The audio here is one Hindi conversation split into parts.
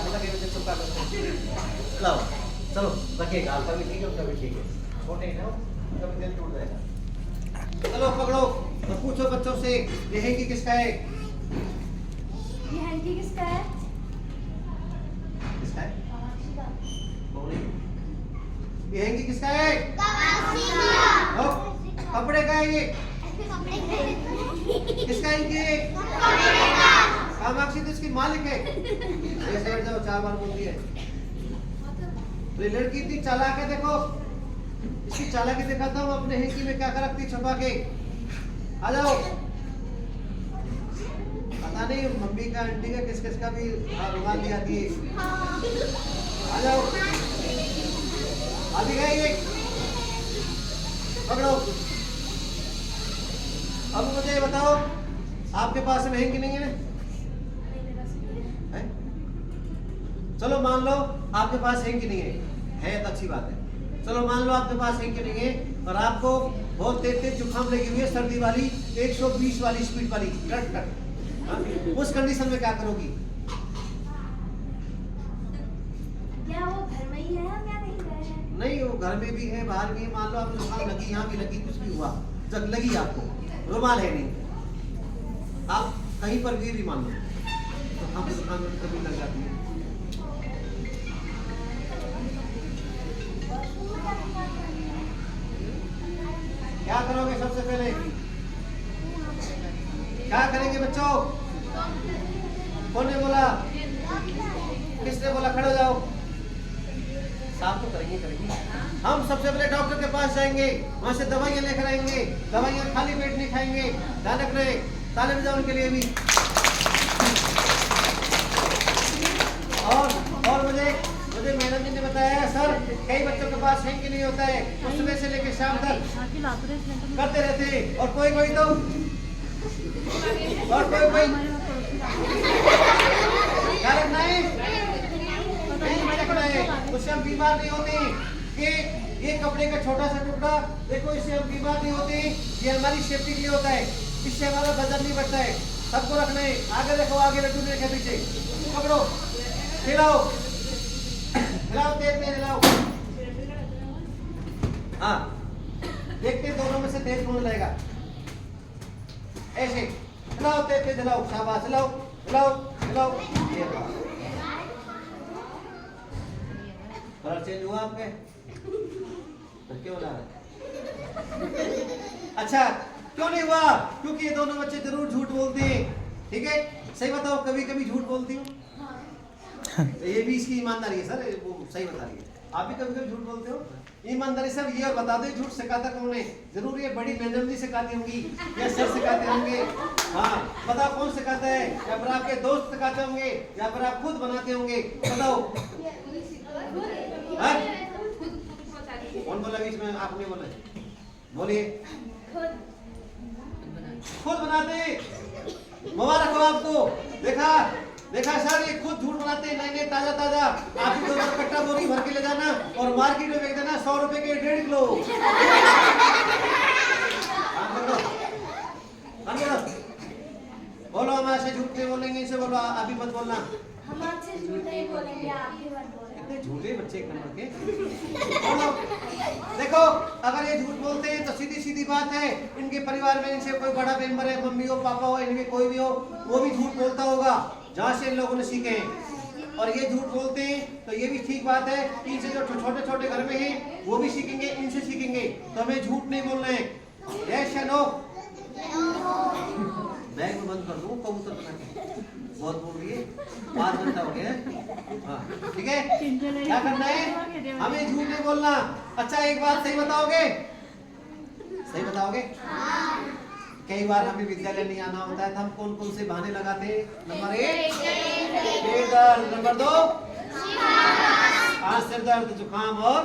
लगे मुझे चिपका कर लाओ। चलो रखिएगा, आपका भी ठीक है, उसका भी ठीक है, छोटे हैं ना कभी दिल टूट जाएगा। चलो पकड़ो और पूछो बच्चों से ये हैंकी किसका है? ये हैंकी किसका है? किसका है? ये हैंकी किसका है? कपड़े का है ये? किसका है ये? कामाक्षी तो इसकी मालिक है। ये समझ जाओ, 4 बार बोलती है। तो ये लड़की इतनी चालाक है, देखो इसकी चालाकी दिखाता हूँ अपने हैंकी में क्या कर रखती छुपा के। आ जाओ। पता नहीं मम्मी का आंटी का किस किस का भी रुमाल लिया थी। आ जाओ, अभी गए ये पकड़ो। अब मुझे बताओ आपके पास में है कि नहीं है? चलो मान लो आपके पास है कि नहीं है तो अच्छी बात है। चलो मान लो आपके पास है कि नहीं है और आपको बहुत तेज जुकाम लगी हुई है, सर्दी वाली 120 वाली स्पीड वाली कट कट, उस कंडीशन में क्या करोगी? क्या वो घर में ही है या नहीं है? नहीं, वो घर में भी है, बाहर भी है। मान लो आपको जुकाम लगी, यहाँ भी लगी, कुछ भी हुआ, जब लगी आपको, रुमाल है नहीं, आप कहीं पर भी मान लो तो हम जुकाम कभी लग जाती है। क्या करोगे सबसे पहले? क्या करेंगे बच्चों? कौन ने बोला? किसने बोला? खड़े हो जाओ। साफ तो करेंगे हम सबसे पहले डॉक्टर के पास जाएंगे, वहां से दवाइयां लेकर आएंगे। दवाइयां खाली पेट नहीं खाएंगे, ध्यान रख रहे। ताले बजाओ उनके लिए भी। और मुझे मैडम जी ने बताया सर कई बच्चों के पास हैंकी नहीं होता है, सुबह से लेकर शाम तक करते रहते हैं। और कोई तो और कोई नहीं, उससे हम बीमार नहीं होते। ये कपड़े का छोटा सा टुकड़ा देखो, इससे हम बीमार नहीं होते। ये हमारी सेफ्टी के लिए होता है, इससे हमारा वजन नहीं बढ़ता है। सबको रखना है। आगे देखो, आगे लड्डू ने के पीछे पकड़ो, हिलाओ हिलाओ, तेज तेज हिलाओ। हाँ, देखते दोनों में से तेज कौन लगेगा। ऐसे हिलाओ, तेज तेज हिलाओ, शाबाश, हिलाओ हिलाओ हिलाओ। कलर चेंज हुआ आपके? क्यों ला रहे? अच्छा क्यों नहीं हुआ? क्योंकि ये दोनों बच्चे जरूर झूठ बोलते हैं। ठीक है, सही बताओ, कभी कभी झूठ बोलती हूँ? ये भी इसकी ईमानदारी है सर, वो सही बता रही है। आप भी कभी कभी झूठ बोलते हो? ईमानदारी सर ये और बता दो, झूठ सिखाता कौन है? जरूर ये बड़ी मैडम जी सिखाती होंगी या सर सिखाते होंगे। हाँ बताओ कौन सिखाता है? या फिर आपके दोस्त सिखाते होंगे या फिर आप खुद बनाते होंगे? बताओ। कौन बोला बीच में? आपने बोला, बोलिए। खुद बनाते। मुबारक हो आपको। देखा सर, ये खुद झूठ बनाते हैं, नए ताजा। आप ही दोनों कट्टा बोरी भर के ले जाना और मार्केट में बेच देना 100 रुपए के 1.5 किलो। बोलो, हम ऐसे झूठ नहीं बोलेंगे, इसे बोलो अभी मत बोलना। हम आपसे झूठ नहीं बोलेंगे, आप ही मत बोलेंगे। इतने झूठे बच्चे एक नंबर के। देखो, अगर ये झूठ बोलते हैं तो सीधी बात है, इनके परिवार में इनसे कोई बड़ा मेंबर है, मम्मी हो, पापा हो, इनके कोई भी हो, वो भी झूठ बोलता होगा, जहाँ से इन लोगों ने सीखे हैं। और ये झूठ बोलते हैं तो ये भी ठीक बात है, इनसे जो छोटे घर में हैं वो भी सीखेंगे, इनसे सीखेंगे। तो हमें झूठ नहीं बोलना है। यस या नो? बैग में बंद कर दूं कबूतर बना के। बहुत बोल रही है, 5 घंटा हो गया। हाँ ठीक है, क्या करना है? हमें झूठ नहीं बोलना। अच्छा एक बात सही बताओगे? सही बताओगे? कई बार हमें विद्यालय नहीं आना होता है तो हम कौन से बहाने लगाते हैं? नंबर 1 पेट दर्द, नंबर 2 सिर दर्द, जुकाम और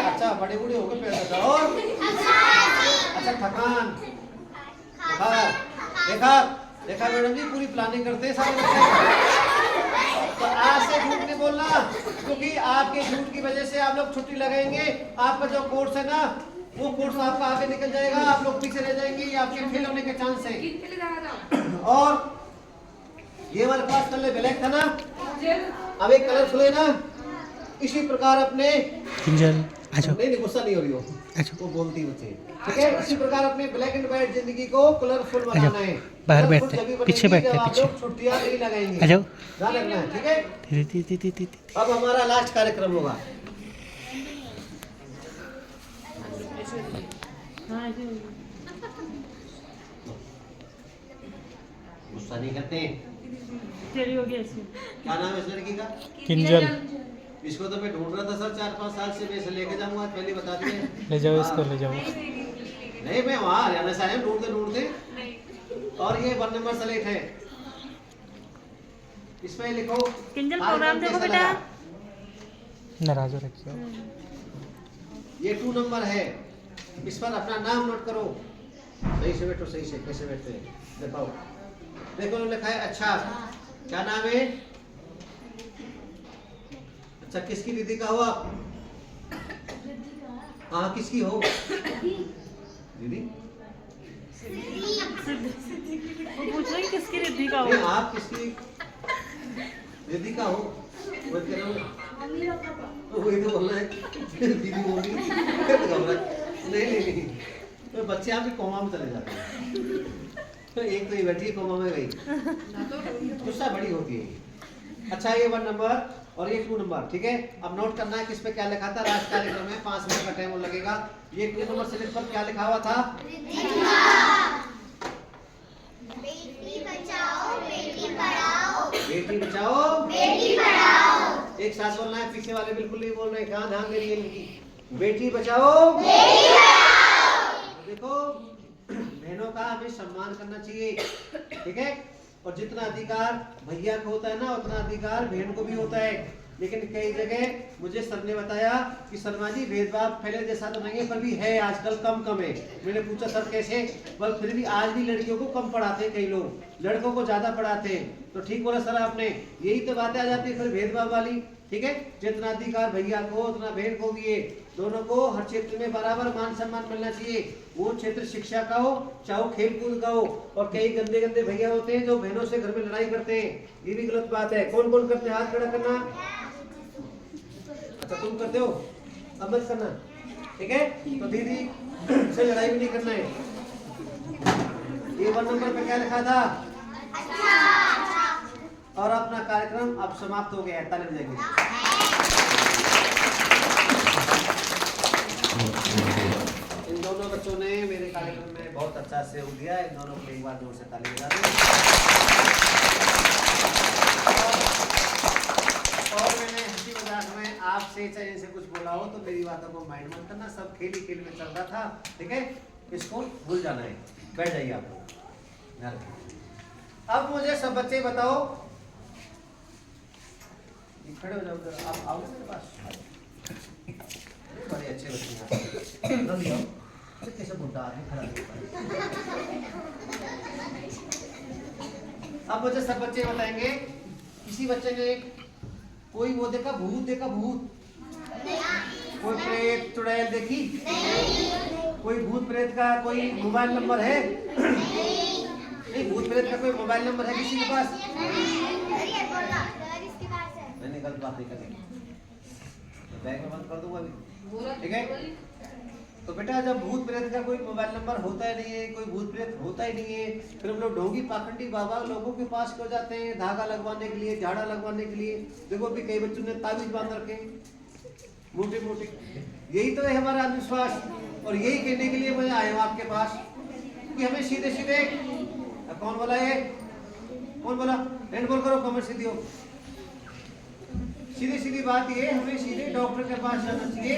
अच्छा बड़े बूढ़े हो गए पेट दर्द और अच्छा थकान। देखा मैडम जी, पूरी प्लानिंग करते हैं सारे बच्चे। तो आज से झूठ नहीं बोलना, क्योंकि आपके झूठ की वजह से आप लोग छुट्टी लगाएंगे। आपका जो कोर्स है ना, वो कोर्स आपका आगे निकल जाएगा, आप लोग पीछे रह जाएंगे, ये आपके फेल होने के चांस है। और ये वाला क्लास कल ब्लैक था ना, अब एक कलरफुल है ना, इसी प्रकार अपने किंजल आ जाओ। नहीं गुस्सा नहीं हो रही हो, अच्छा वो बोलती बच्चे, ठीक है। इसी प्रकार अपने ब्लैक एंड व्हाइट जिंदगी को कलरफुल बनाना है। बाहर Colourful बैठते हैं, जब भी पीछे बनेगी बैठते हैं, जब आप पीछे। लोग छुट्टियां नहीं लगाएंगे, आ जाओ। ध्यान रखना है, ठीक है। धीरे धीरे धीरे धीरे। अब हमारा लास्ट कार्यक्रम होगा। गुस्सा नहीं करते हैं। क्या नाम है इस लड़की का? किंजल इसको तो मैं ढूंढ रहा था सर 4-5 साल से, मैं इसे लेके जाऊंगा, आज पहले बता दिए। ले जाओ इसको, ले जाओ। नहीं मैं वहाँ हरियाणा से आया ढूंढते ढूंढते। और ये 1 नंबर स्लेट है, इसमें लिखो किंजल आज प्रोग्राम कैसा देखो बेटा। लगा। नाराज हो रखी हो। ये 2 नंबर है, इस पर अपना नाम नोट करो। सही से बैठो, सही से, कैसे बैठते हैं दिखाओ। देखो उन्होंने लिखा है अच्छा, क्या नाम है? अच्छा किसकी दीदी का हो आप? हाँ किसकी हो दीदी? वो पूछ रहे हैं किसकी रिद्धि का नहीं हो। आप किसकी दीदी का हो? बोल कह रहा हूँ तो वही तो बोलना है दीदी बोल रही नहीं तो बच्चे आपके कोमा में चले जाते हैं। तो एक तो ये बैठी है कोमा में गई, गुस्सा बड़ी होती है। अच्छा ये 1 नंबर और ये 2 नंबर, ठीक है। अब नोट करना है किस पे क्या लिखा था। राष्ट्र कार्यक्रम में 5 मिनट का टाइम लगेगा। ये 2 नंबर स्लिप पर क्या लिखा हुआ था? बेटी बचाओ बेटी पढ़ाओ। बेटी बचाओ बेटी पढ़ाओ। एक साथ बोलना है, पीछे वाले बिल्कुल नहीं बोल रहे। कहाँ ध्यान दे रही है इनकी? बेटी बचाओ बेटी पढ़ाओ। देखो बहनों का हमें सम्मान करना चाहिए, ठीक है। और जितना अधिकार भैया को होता है ना, उतना अधिकार बहन को भी होता है। लेकिन कई जगह मुझे सर ने बताया कि शर्मा जी भेदभाव पहले जैसा तो नहीं है, पर भी है आजकल कम है। मैंने पूछा सर कैसे? पर फिर भी आज भी लड़कियों को कम पढ़ाते हैं कई लोग, लड़कों को ज्यादा पढ़ाते हैं। तो ठीक बोला सर आपने, यही तो बातें आ जाती है फिर भेदभाव वाली, ठीक है। जितना अधिकार भैया को उतना बहन को भी है। दोनों को हर क्षेत्र में बराबर मान सम्मान मिलना चाहिए। वो क्षेत्र शिक्षा का हो चाहे वो खेल कूद का हो। और कई गंदे गंदे भैया होते हैं जो बहनों से घर में लड़ाई करते हैं, ये भी गलत बात है। कौन कौन करते हैं? हाथ खड़ा करना। अच्छा तुम करते हो, अब मत करना, ठीक है। तो दीदी से लड़ाई भी नहीं करना है। ये 1 नंबर पे क्या लिखा था? और अपना कार्यक्रम अब समाप्त हो गया है, ताली बजाएंगे। इन दोनों बच्चों ने मेरे कार्यक्रम में बहुत अच्छा सहयोग दिया। इन दोनों को एक बार जोर से ताली बजा दें। और मैंने हंसी मजाक में आपसे चाहे इनसे कुछ बोला हो तो मेरी बातों को माइंड मत करना, सब खेल ही खेल में चल रहा था, ठीक है। इसको भूल जाना है, बैठ जाइए आप लोग। अब मुझे सब बच्चे बताओ, खड़े हो जाओ, आप आओ मेरे पास। बड़े अच्छे बच्चे हैं, जल्दी आओ। कैसे बुढ़ा आदमी खड़ा नहीं। अब मुझे सब बच्चे बताएंगे, किसी बच्चे ने कोई वो देखा, भूत देखा? भूत, कोई प्रेत चुड़ैल देखी? कोई भूत प्रेत का कोई मोबाइल नंबर है? नहीं, भूत प्रेत का कोई मोबाइल नंबर है किसी के पास? मैंने गलत बात नहीं करनी, बैग में बंद कर दूंगा अभी, ठीक है। तो बेटा जब भूत प्रेत का कोई मोबाइल नंबर होता ही नहीं है, कोई भूत प्रेत होता ही नहीं है, फिर हम लोग ढोंगी पाखंडी बाबा लोगों के पास क्यों जाते हैं? धागा लगवाने के लिए, झाड़ा लगवाने के लिए। देखो अभी कई बच्चों ने ताबीज बांध रखे मोटे मोटे। यही तो है हमारा अंधविश्वास, और यही कहने के लिए मैं आया हूँ आपके पास कि हमें सीधे सीधे, कौन बोला ये? कौन बोला? हैंड बोल करो, कमेंट सीधी हो। सीधी सीधी बात ये, हमें सीधे डॉक्टर के पास जाना चाहिए,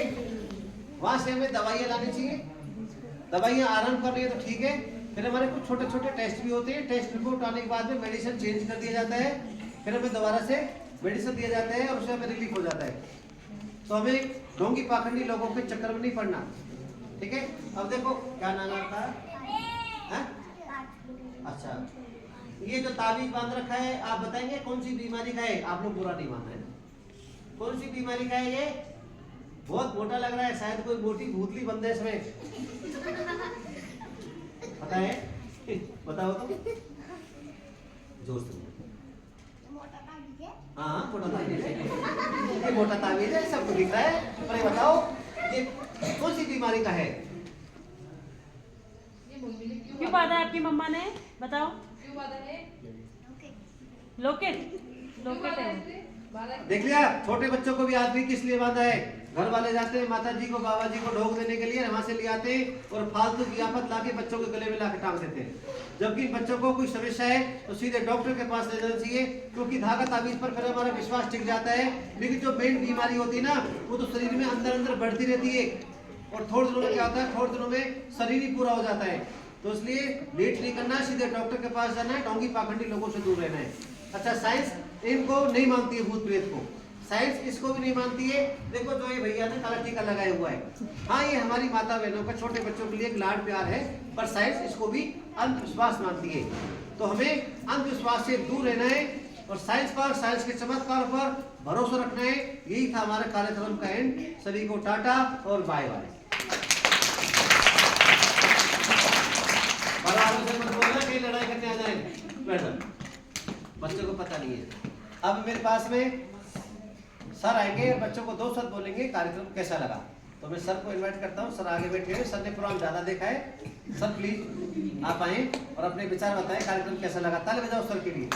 वहां से हमें दवाइयाँ लानी चाहिए। दवाइयाँ आराम कर रही है तो ठीक है, फिर हमारे कुछ छोटे छोटे टेस्ट भी होते हैं। टेस्ट रिपोर्ट आने के बाद में मेडिसिन चेंज कर दिया जाता है, फिर हमें दोबारा से मेडिसिन दिया जाता है और उससे हमें रिलीफ हो जाता है। तो हमें ढोंगी पाखंडी लोगों के चक्कर में नहीं पड़ना, ठीक है। अब देखो क्या नाम आपका है? अच्छा, ये जो ताबीज बांध रखा है आप बताएंगे कौन सी बीमारी का है? आप लोग बुरा नहीं मानना है, कौन सी बीमारी का है? ये बहुत मोटा लग रहा है, शायद कोई मोटी भूतली बंद है इसमें, पता है? बताओ तो जोर से। हाँ मोटा ताबीज है, ये मोटा ताबीज है, सबको दिख रहा है। पर ये बताओ ये कौन सी बीमारी का है? क्यों बांधा है आपकी मम्मा ने, बताओ। लोकेट लोकेट है। देख लिया, छोटे बच्चों को भी आज भी किस लिए बांधा है? घर वाले जाते हैं माता जी को बाबा जी को ढोक देने के लिए, वहां से ले आते हैं और फालतू की आफत लाके बच्चों के गले में लाके टांग देते हैं। जबकि बच्चों को कोई समस्या है तो सीधे डॉक्टर के पास ले जाना चाहिए, क्योंकि धागा ताबीज पर फिर हमारा विश्वास टिक जाता है। लेकिन जो मेन बीमारी होती है ना, वो तो शरीर में अंदर अंदर बढ़ती रहती है और थोड़े दिनों में क्या होता है, थोड़े दिनों में शरीर ही पूरा हो जाता है। तो इसलिए लेट नहीं करना, सीधे डॉक्टर के पास जाना है, ढोंगी पाखंडी लोगों से दूर रहना है। अच्छा, साइंस इनको नहीं मानती है, भूत प्रेत को, साइंस इसको भी नहीं मानती है। देखो जो ये भैया ने काला टीका लगाया हुआ है, हाँ ये हमारी माता बहनों का छोटे बच्चों के लिए एक लाड प्यार है, पर साइंस इसको भी अंधविश्वास मानती है। तो हमें अंधविश्वास से दूर रहना है और साइंस पर, साइंस के चमत्कार पर भरोसा रखना है। यही था हमारा कार्यक्रम का एंड। सभी को टाटा और बाय बाय। कहीं लड़ाई करने आ जाए मैडम, बच्चों को पता नहीं है। अब मेरे पास में सर आएंगे और बच्चों को 2 शब्द बोलेंगे, कार्यक्रम कैसा लगा। तो मैं सर को इनवाइट करता हूँ, सर आगे बैठे हैं, सर ने प्रोग्राम ज्यादा देखा है। सर प्लीज आप आए और अपने विचार बताएं, कार्यक्रम कैसा लगा। ताली बजाओ सर के लिए।